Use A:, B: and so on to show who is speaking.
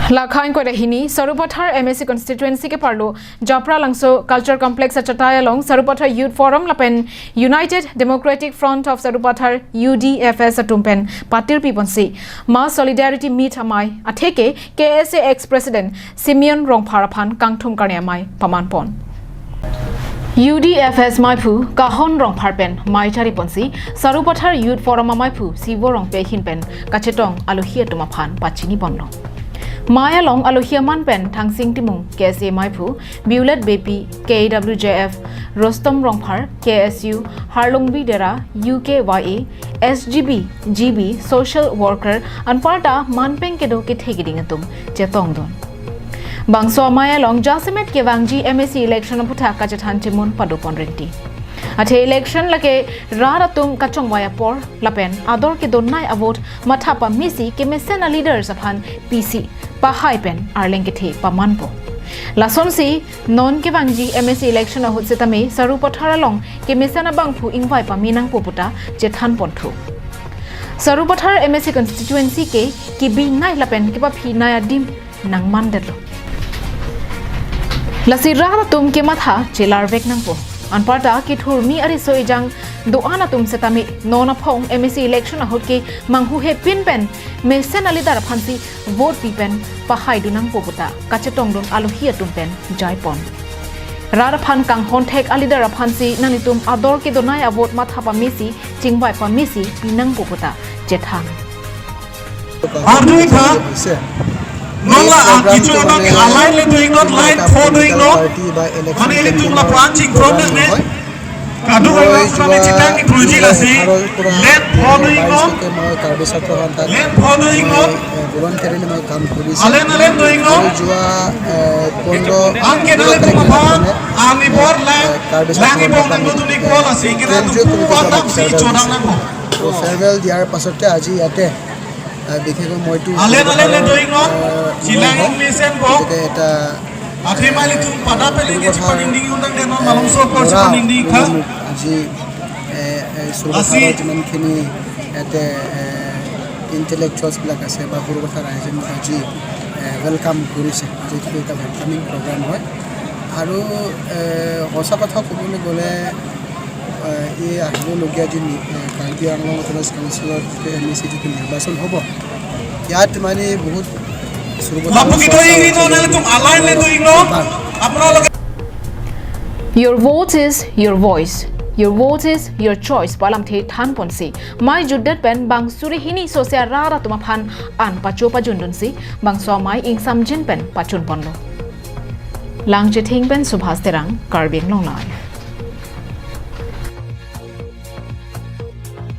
A: Lakhain ko rahini Sarupathar MSC constituency ke parlo Japra langso culture complex chataya long Sarupathar youth forum lapen United Democratic Front of Sarupathar UDFS atumpen patir piponsi ma solidarity meet amai atheke KSA ex president Simeon Rongpharaphan kangthum karne amai pamanpon UDFS Maipu kahon rong pharpen mai chari ponsi Sarupathar youth forum maipu sivo rong pe hinpen kachetong alohia tumaphan pachini bonno Maya long alohia manpen thangsing timung KSA Maipu Bulet BP KWJF Rostom Rongphar KSU Harlungbi Dera UKYA SGB GB social worker anparta manpeng kedo ke thegiding atum chetong don Bangso Maya long Jasimet Kewangji MSC election putha kachathan timun padopon renti Ate election lake raratum kachong waya por lapen ador ke donnai avot mathapa misi ke mesena leaders aphan PC pahai pen arleng ke the pamanpo lasonsi non ke bangji MSC election a hotse tame Sarupathar long ke mesena bangphu ingwai paminang poputa jethan ponthu Sarupathar MSC constituency ke kibi nai lapen ke pa phi naya dim nang mandelo lasira tum ke matha chelar vek nang po Anparta ki thurmi ari soijang doana tum setami nona phong MSC election ahot ke manghu he pin pen mesen ali dar phansi vote pi pen pahai dunang poputa kachetong don alohia tum pen jaipon rar phan kang honthek ali dar phansi nanitum ador ke donai avot matha pa misi chingbai pa misi pinang poputa jethang
B: Arduin tha Nongla kichu orang align le doing not line for doing no Hani ele tumla branching problem ne Kadu hoy sura chitang ni proji la si len for doing no len for doing no alen doing no anke dale tumaphan ami bor langi bor nang duni kola si kira tu patam si chodang nang
C: farewell diar pasote aji yate বিশেষকৈ মইতো
B: আলে doing ন চিলাং mission বো
C: এটা
B: আখি মালি তুম পাটা পেলি কে চিপন ইন্ডিং উন্ডাং দেন মালং সো পর চিপন ইন্ডিং খা
C: আজি সুরক্ষা যিমানখিনি এতে ইন্টেলেকচুয়ালস বিলাক আছে বা সুৰক্ষা ৰাইজে আজি ওয়েলকাম কৰিছে যেটো এটা ওয়েলকামিং প্ৰগ্ৰাম হয় আৰু সঁচা কথা ক'বলৈ গ'লে এই আহিবলগীয়া যি কাৰ্বি আংলং অট'নমাছ কাউন্সিলৰ MSC যিটো নিৰ্বাচন হ'ব ইয়াত মানে বহুত
A: Your vote is your voice. Your vote is your choice. Palam the than ponsi. Mai juddet pen bang suri hini sosia rara tumaphan an pacho pajundun si bang so mai ing samjin pen pachun ponlo. Lang jething pen subhas terang karbing long lai.